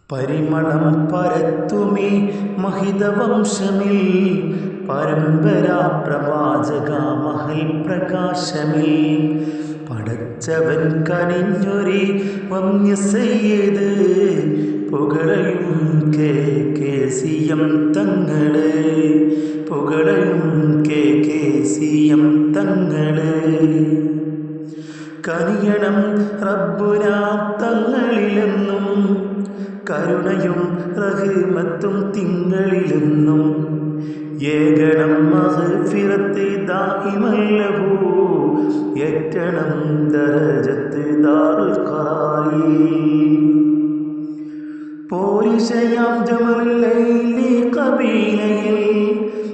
പരിമളം പരത്തുമേ മഹിതവംശമിൽ പരമ്പരാ പ്രവാചക മഹൽ പ്രകാശമിൽ പടച്ചവൻ കനിഞ്ഞൊരി വന്യസയ്യിദ് പുകഴയും KKCM തങ്ങളെ പുകഴയും KKCM തങ്ങളെ കനിയണം റബ്ബുനാ തങ്ങളിലെന്നും കരുണയും റഹ്മത്തും തിങ്കളിലെന്നും ഏകണം മഗ്ഫിറത്ത് ദായിമല്ലഹു ഏറ്റണം ദറജത്ത് ദാറുൽ ഖറാരി പോരിശയാം ജമലൈലി ഖബീലയിൽ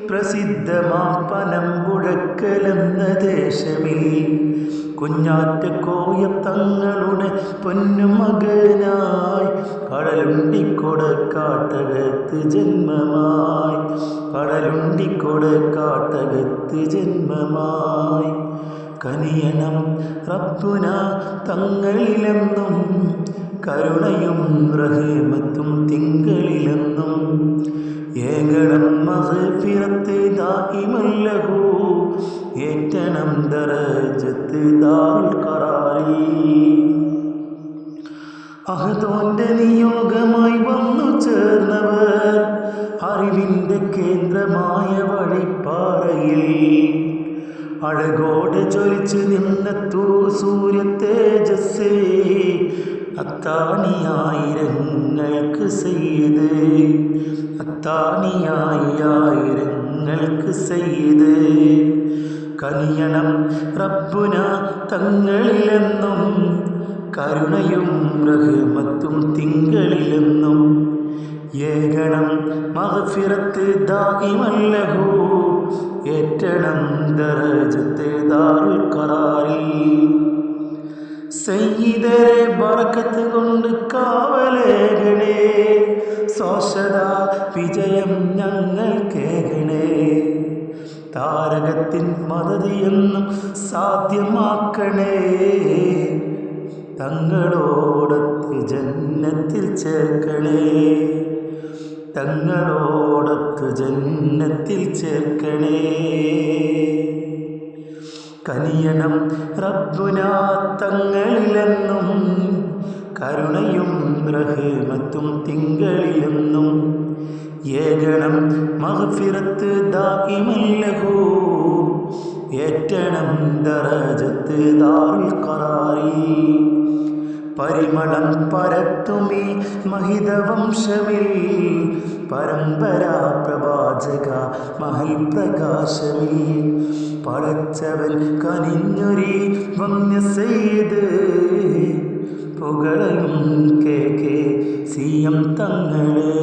പ്രസിദ്ധമാം പനമ്പുഴക്കലെന്ന ദേശമിൽ കുഞ്ഞാറ്റക്കോയ തങ്ങളുടെ പൊന്നുമകനായി കടലുണ്ടിക്കൊടക്കാട്ടകത്ത് ജന്മമായി കടലുണ്ടിക്കൊടക്കാട്ടകത്ത് ജന്മമായി കനിയണം റബ്ബുന തങ്ങളിലെന്നും കരുണയും റഹ്മത്തും തിങ്കളിലെന്നും ഏകണം മഗ്ഫിറത്ത് ദായിമല്ലഹു ഏറ്റണം ദറജത്ത് ദാറുൽ ഖറാരി അഹദോന്റെ നിയോഗമായി വന്നു ചേർന്നവർ അറിവിന്റെ കേന്ദ്രമായ വഴിപ്പാറയിൽ അഴകോടെ ജ്വലിച്ച് നിന്ന സൂര്യ തേജസ്സേ അത്താണിയായിരങ്ങൾക്ക് സയ്യിദ് അത്താണിയായിരങ്ങൾക്ക് സയ്യിദ് കനിയണം റബ്ബുന തങ്ങളിലെന്നും കരുണയും റഹ്മത്തും തിങ്കളിലെന്നും ഏകണം മഗ്ഫിറത്ത് ദായിമല്ലഹു ഏറ്റണം ദറജത്ത് ദാറുൽ ഖറാരി സയ്യിദരെ ബറക്കത്ത് കൊണ്ട് കാവലേകണേ ശോഷത വിജയം ഞങ്ങൾക്കേകണേ താരകത്തിൻ മദത് എന്നും സാധ്യമാക്കണേ തങ്ങളോടൊത്ത് ജന്നത്തിൽ ചേർക്കണേ തങ്ങളോടൊത്ത് ജന്നത്തിൽ ചേർക്കണേ കനിയണം റബ്ബുനാ തങ്ങളിലെന്നും കരുണയും റഹ്മത്തും തിങ്കളിലെന്നും ഏകണം മഗ്ഫിറത്ത് ദായിമല്ലഹു ഏറ്റണം ദറജത്ത് ദാറുൽ ഖറാരി പരിമളം പരത്തുമേ മഹിതവംശമിൽ പരമ്പരാ പ്രവാചക മഹൽ പ്രകാശമിൽ പടച്ചവൻ കനിഞ്ഞൊരി വന്യസയ്യിദ് പുകഴയും KKCM തങ്ങളെ